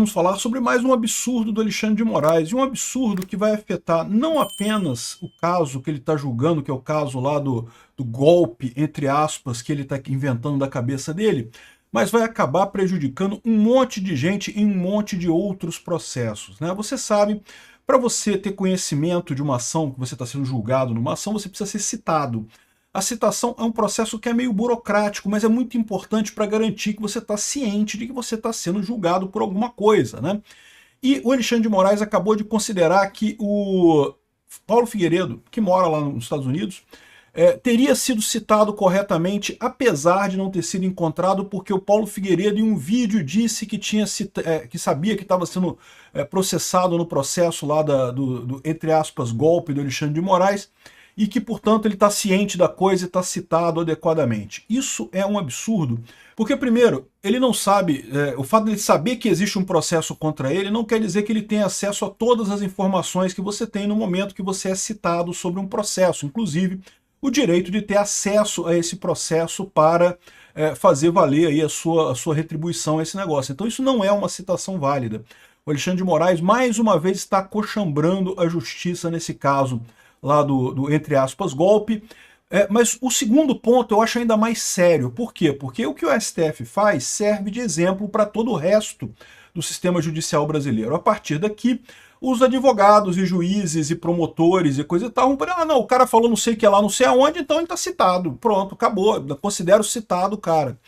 Vamos falar sobre mais um absurdo do Alexandre de Moraes, e um absurdo que vai afetar não apenas o caso que ele está julgando, que é o caso lá do golpe, entre aspas, que ele está inventando da cabeça dele, mas vai acabar prejudicando um monte de gente em um monte de outros processos, né? Você sabe, para você ter conhecimento de uma ação, que você está sendo julgado numa ação, você precisa ser citado. A citação é um processo que é meio burocrático, mas é muito importante para garantir que você está ciente de que você está sendo julgado por alguma coisa, né? E o Alexandre de Moraes acabou de considerar que o Paulo Figueiredo, que mora lá nos Estados Unidos, teria sido citado corretamente, apesar de não ter sido encontrado, porque o Paulo Figueiredo, em um vídeo, disse que que sabia que estava sendo processado no processo lá do entre aspas, golpe do Alexandre de Moraes, e que, portanto, ele está ciente da coisa e está citado adequadamente. Isso é um absurdo, porque, primeiro, ele não sabe, o fato de ele saber que existe um processo contra ele não quer dizer que ele tenha acesso a todas as informações que você tem no momento que você é citado sobre um processo, inclusive o direito de ter acesso a esse processo para fazer valer aí a sua retribuição a esse negócio. Então isso não é uma citação válida. O Alexandre de Moraes, mais uma vez, está acochambrando a justiça nesse caso lá do entre aspas, golpe. Mas o segundo ponto eu acho ainda mais sério. Por quê? Porque o que o STF faz serve de exemplo para todo o resto do sistema judicial brasileiro. A partir daqui, os advogados e juízes e promotores e coisa e tal, não, o cara falou não sei o que lá, não sei aonde, então ele está citado. Pronto, acabou. Eu considero citado o cara.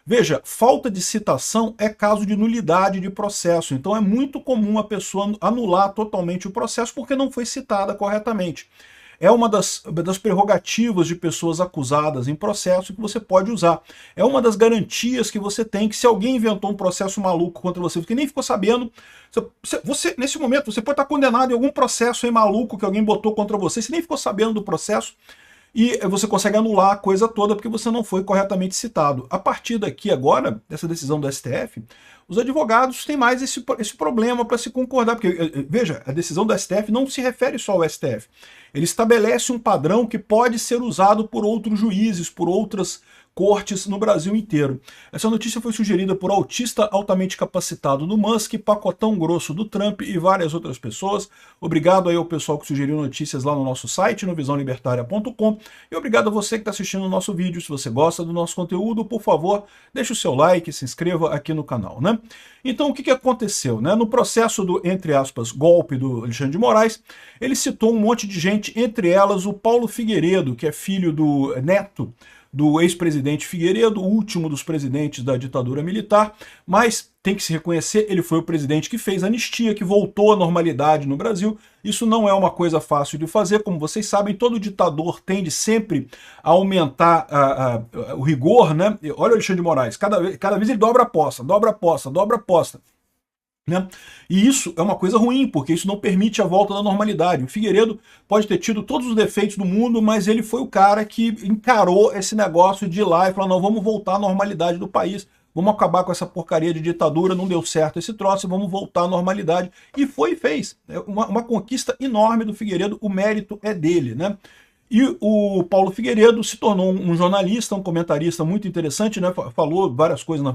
Veja, falta de citação é caso de nulidade de processo, então é muito comum a pessoa anular totalmente o processo porque não foi citada corretamente. É uma das prerrogativas de pessoas acusadas em processo que você pode usar. É uma das garantias que você tem que se alguém inventou um processo maluco contra você, que nem ficou sabendo, você nesse momento você pode estar condenado em algum processo aí maluco que alguém botou contra você, você nem ficou sabendo do processo, e você consegue anular a coisa toda porque você não foi corretamente citado. A partir daqui agora, dessa decisão do STF, os advogados têm mais esse problema para se concordar, porque, veja, a decisão do STF não se refere só ao STF. Ele estabelece um padrão que pode ser usado por outros juízes, por outras cortes no Brasil inteiro. Essa notícia foi sugerida por autista altamente capacitado do Musk, pacotão grosso do Trump e várias outras pessoas. Obrigado aí ao pessoal que sugeriu notícias lá no nosso site, no visãolibertaria.com, e obrigado a você que está assistindo o nosso vídeo. Se você gosta do nosso conteúdo, por favor, deixe o seu like, se inscreva aqui no canal, né? Então, o que aconteceu, né? No processo do, entre aspas, golpe do Alexandre de Moraes, ele citou um monte de gente, entre elas o Paulo Figueiredo, que é filho do neto do ex-presidente Figueiredo, o último dos presidentes da ditadura militar, mas tem que se reconhecer, ele foi o presidente que fez a anistia, que voltou à normalidade no Brasil. Isso não é uma coisa fácil de fazer, como vocês sabem, todo ditador tende sempre a aumentar o rigor, né? Olha o Alexandre de Moraes, cada vez ele dobra a aposta, dobra a aposta, dobra a aposta. Né? E isso é uma coisa ruim, porque isso não permite a volta da normalidade. O Figueiredo pode ter tido todos os defeitos do mundo, mas ele foi o cara que encarou esse negócio de ir lá e falou, não, vamos voltar à normalidade do país, vamos acabar com essa porcaria de ditadura, não deu certo esse troço, vamos voltar à normalidade. E foi e fez. É uma conquista enorme do Figueiredo, o mérito é dele, né? E o Paulo Figueiredo se tornou um jornalista, um comentarista muito interessante, né? Falou várias coisas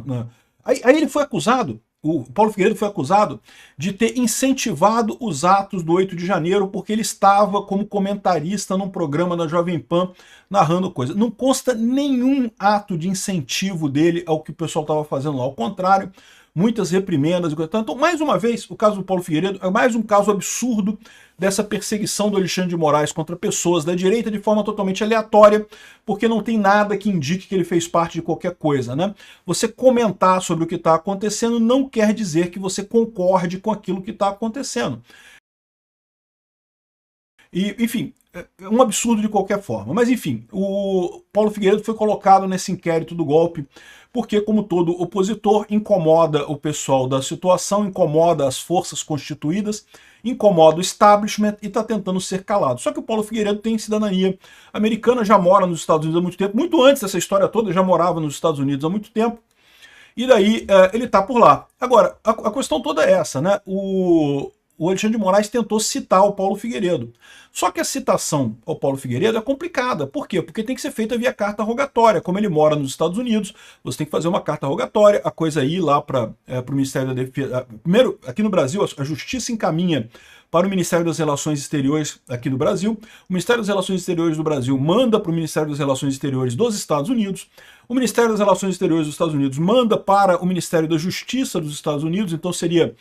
Aí ele foi acusado, o Paulo Figueiredo foi acusado de ter incentivado os atos do 8 de janeiro porque ele estava como comentarista num programa da Jovem Pan narrando coisas. Não consta nenhum ato de incentivo dele ao que o pessoal estava fazendo lá. Ao contrário, muitas reprimendas e coisa. Então, mais uma vez, o caso do Paulo Figueiredo é mais um caso absurdo dessa perseguição do Alexandre de Moraes contra pessoas da direita de forma totalmente aleatória, porque não tem nada que indique que ele fez parte de qualquer coisa, né? Você comentar sobre o que está acontecendo não quer dizer que você concorde com aquilo que está acontecendo. E, enfim, é um absurdo de qualquer forma. Mas, enfim, o Paulo Figueiredo foi colocado nesse inquérito do golpe porque, como todo opositor, incomoda o pessoal da situação, incomoda as forças constituídas, incomoda o establishment e está tentando ser calado. Só que o Paulo Figueiredo tem cidadania americana, já mora nos Estados Unidos há muito tempo, muito antes dessa história toda, já morava nos Estados Unidos há muito tempo, e daí ele está por lá. Agora, a questão toda é essa, né? O Alexandre de Moraes tentou citar o Paulo Figueiredo. Só que a citação ao Paulo Figueiredo é complicada. Por quê? Porque tem que ser feita via carta rogatória. Como ele mora nos Estados Unidos, você tem que fazer uma carta rogatória, a coisa ir lá para o Ministério da Defesa. Primeiro, aqui no Brasil, a Justiça encaminha para o Ministério das Relações Exteriores aqui do Brasil. O Ministério das Relações Exteriores do Brasil manda para o Ministério das Relações Exteriores dos Estados Unidos. O Ministério das Relações Exteriores dos Estados Unidos manda para o Ministério da Justiça dos Estados Unidos. Então seria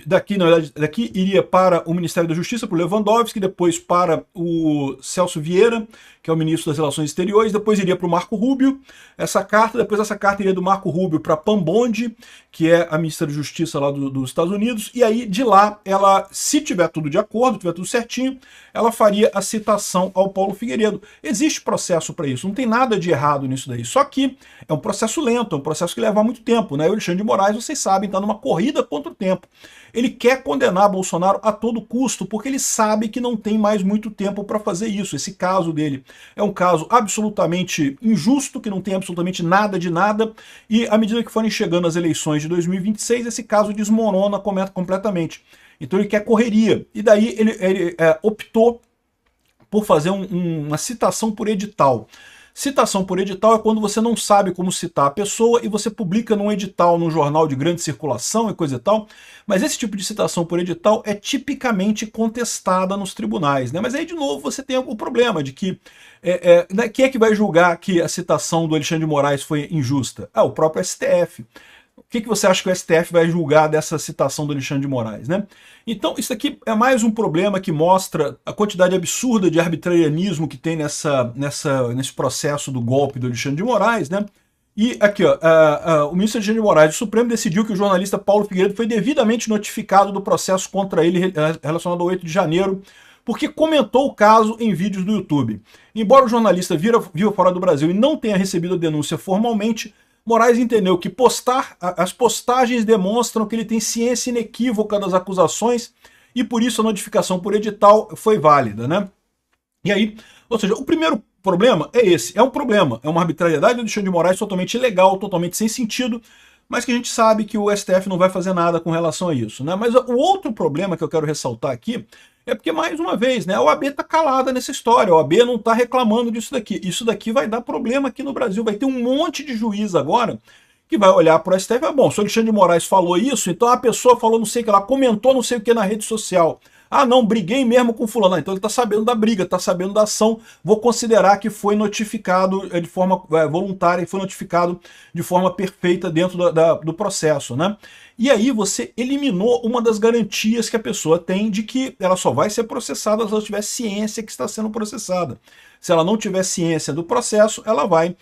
daqui, na verdade, daqui iria para o Ministério da Justiça, para o Lewandowski, depois para o Celso Vieira, que é o ministro das Relações Exteriores, depois iria para o Marco Rubio, essa carta, depois essa carta iria do Marco Rubio para Pam Bondi, que é a ministra da Justiça lá dos Estados Unidos, e aí de lá, ela, se tiver tudo de acordo, tiver tudo certinho, ela faria a citação ao Paulo Figueiredo. Existe processo para isso, não tem nada de errado nisso daí, só que é um processo lento, é um processo que leva muito tempo, né? O Alexandre de Moraes, vocês sabem, está numa corrida contra o tempo. Ele quer condenar Bolsonaro a todo custo, porque ele sabe que não tem mais muito tempo para fazer isso. Esse caso dele é um caso absolutamente injusto, que não tem absolutamente nada de nada, e à medida que forem chegando as eleições de 2026, esse caso desmorona completamente. Então ele quer correria, e daí ele optou por fazer uma citação por edital. Citação por edital é quando você não sabe como citar a pessoa e você publica num edital, num jornal de grande circulação e coisa e tal, mas esse tipo de citação por edital é tipicamente contestada nos tribunais, né? Mas aí, de novo, você tem o problema de que quem é que vai julgar que a citação do Alexandre de Moraes foi injusta? O próprio STF. O que você acha que o STF vai julgar dessa citação do Alexandre de Moraes, né? Então, isso aqui é mais um problema que mostra a quantidade absurda de arbitrarianismo que tem nesse processo do golpe do Alexandre de Moraes, né? E aqui, ó, o ministro Alexandre de Moraes, o Supremo decidiu que o jornalista Paulo Figueiredo foi devidamente notificado do processo contra ele relacionado ao 8 de janeiro, porque comentou o caso em vídeos do YouTube. Embora o jornalista viva fora do Brasil e não tenha recebido a denúncia formalmente, Moraes entendeu que as postagens demonstram que ele tem ciência inequívoca das acusações e por isso a notificação por edital foi válida, né? E aí, ou seja, o primeiro problema é esse, é um problema, é uma arbitrariedade do Alexandre de Moraes totalmente ilegal, totalmente sem sentido, mas que a gente sabe que o STF não vai fazer nada com relação a isso, né? Mas o outro problema que eu quero ressaltar aqui é porque, mais uma vez, né, a OAB está calada nessa história, a OAB não está reclamando disso daqui. Isso daqui vai dar problema aqui no Brasil, vai ter um monte de juiz agora que vai olhar para o STF e falar, bom, se o Alexandre de Moraes falou isso, então a pessoa falou não sei o que lá, comentou não sei o que na rede social. Ah, não, briguei mesmo com fulano. Então ele está sabendo da briga, está sabendo da ação, vou considerar que foi notificado de forma voluntária e foi notificado de forma perfeita dentro do processo, né? E aí você eliminou uma das garantias que a pessoa tem de que ela só vai ser processada se ela tiver ciência que está sendo processada. Se ela não tiver ciência do processo, ela vai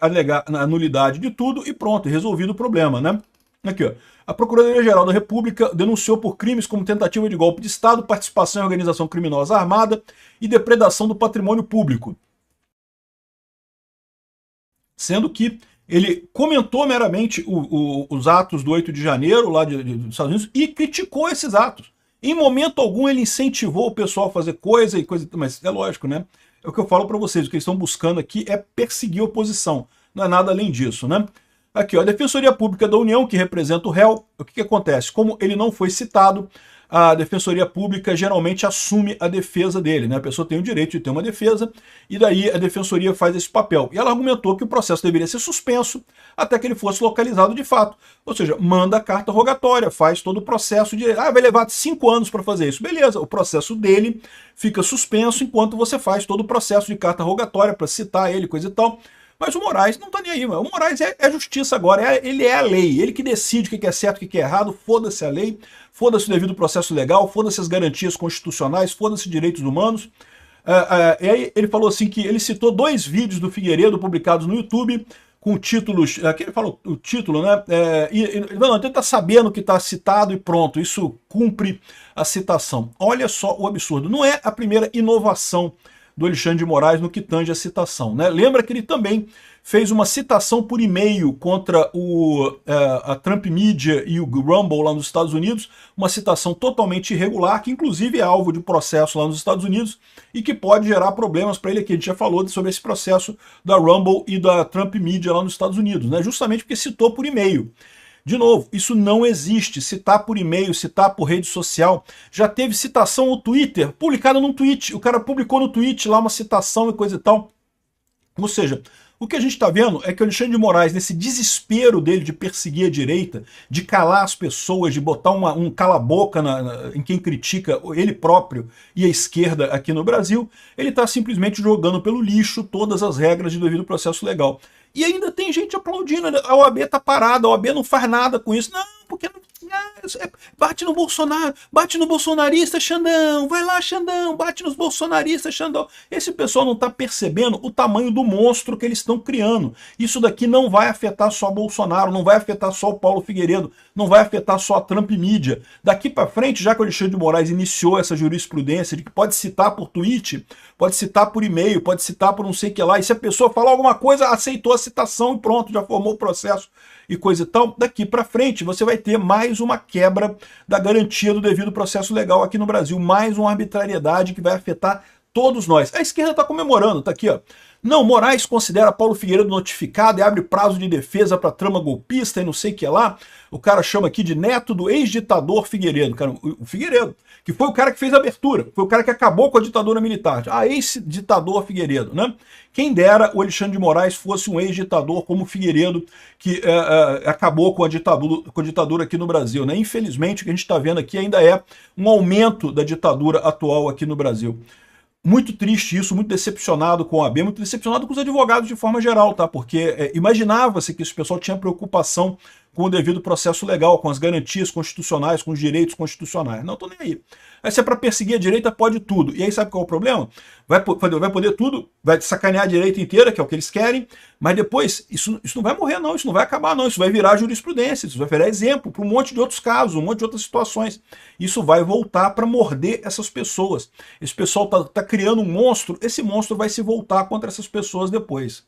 alegar a nulidade de tudo e pronto, resolvido o problema, né? Aqui, ó. A Procuradoria-Geral da República denunciou por crimes como tentativa de golpe de Estado, participação em organização criminosa armada e depredação do patrimônio público. Sendo que ele comentou meramente os atos do 8 de janeiro lá dos Estados Unidos e criticou esses atos. Em momento algum ele incentivou o pessoal a fazer coisa, mas é lógico, né? É o que eu falo para vocês, o que eles estão buscando aqui é perseguir a oposição, não é nada além disso, né? Aqui, ó, a Defensoria Pública da União, que representa o réu, o que acontece? Como ele não foi citado, a Defensoria Pública geralmente assume a defesa dele, né? A pessoa tem o direito de ter uma defesa, e daí a Defensoria faz esse papel. E ela argumentou que o processo deveria ser suspenso até que ele fosse localizado de fato. Ou seja, manda a carta rogatória, faz todo o processo de... vai levar 5 anos para fazer isso. Beleza, o processo dele fica suspenso enquanto você faz todo o processo de carta rogatória para citar ele, coisa e tal. Mas o Moraes não tá nem aí, mano. O Moraes é justiça agora, ele é a lei, ele que decide o que é certo, o que é errado, foda-se a lei, foda-se o devido processo legal, foda-se as garantias constitucionais, foda-se direitos humanos. E aí ele falou assim que ele citou 2 vídeos do Figueiredo publicados no YouTube com títulos, aqui ele falou o título, né? Não, ele tá sabendo que está citado e pronto, isso cumpre a citação. Olha só o absurdo, não é a primeira inovação do Alexandre de Moraes no que tange a citação, né? Lembra que ele também fez uma citação por e-mail contra a Trump Media e o Rumble lá nos Estados Unidos, uma citação totalmente irregular, que inclusive é alvo de processo lá nos Estados Unidos e que pode gerar problemas para ele aqui. A gente já falou sobre esse processo da Rumble e da Trump Media lá nos Estados Unidos, né? Justamente porque citou por e-mail. De novo, isso não existe. Citar por e-mail, citar por rede social. Já teve citação no Twitter, publicada num tweet. O cara publicou no tweet lá uma citação e coisa e tal. Ou seja, o que a gente está vendo é que o Alexandre de Moraes, nesse desespero dele de perseguir a direita, de calar as pessoas, de botar um cala-boca em quem critica ele próprio e a esquerda aqui no Brasil, ele está simplesmente jogando pelo lixo todas as regras de devido processo legal. E ainda tem gente aplaudindo, a OAB está parada, a OAB não faz nada com isso. Não, porque não, bate no Bolsonaro, bate no bolsonarista, Xandão, vai lá, Xandão, bate nos bolsonaristas, Xandão. Esse pessoal não está percebendo o tamanho do monstro que eles estão criando. Isso daqui não vai afetar só Bolsonaro, não vai afetar só o Paulo Figueiredo, não vai afetar só a Trump Mídia. Daqui para frente, já que o Alexandre de Moraes iniciou essa jurisprudência de que pode citar por tweet, pode citar por e-mail, pode citar por não sei o que lá, e se a pessoa falar alguma coisa, aceitou a citação e pronto, já formou o processo e coisa e tal, daqui para frente você vai ter mais uma quebra da garantia do devido processo legal aqui no Brasil, mais uma arbitrariedade que vai afetar todos nós. A esquerda está comemorando, tá aqui, ó. Não, Moraes considera Paulo Figueiredo notificado e abre prazo de defesa para trama golpista e não sei o que lá. O cara chama aqui de neto do ex-ditador Figueiredo, cara, o Figueiredo, que foi o cara que fez a abertura, foi o cara que acabou com a ditadura militar. Ah, ex-ditador Figueiredo, né? Quem dera o Alexandre de Moraes fosse um ex-ditador como o Figueiredo, que acabou com a ditadura aqui no Brasil, né? Infelizmente, o que a gente está vendo aqui ainda é um aumento da ditadura atual aqui no Brasil. Muito triste isso, muito decepcionado com a OAB, muito decepcionado com os advogados de forma geral, tá? Porque imaginava-se que esse pessoal tinha preocupação com o devido processo legal, com as garantias constitucionais, com os direitos constitucionais. Não, tô nem aí. Aí se é para perseguir a direita, pode tudo. E aí sabe qual é o problema? Vai poder tudo, vai sacanear a direita inteira, que é o que eles querem, mas depois isso não vai morrer não, isso não vai acabar não, isso vai virar jurisprudência, isso vai virar exemplo para um monte de outros casos, um monte de outras situações. Isso vai voltar para morder essas pessoas. Esse pessoal tá criando um monstro, esse monstro vai se voltar contra essas pessoas depois.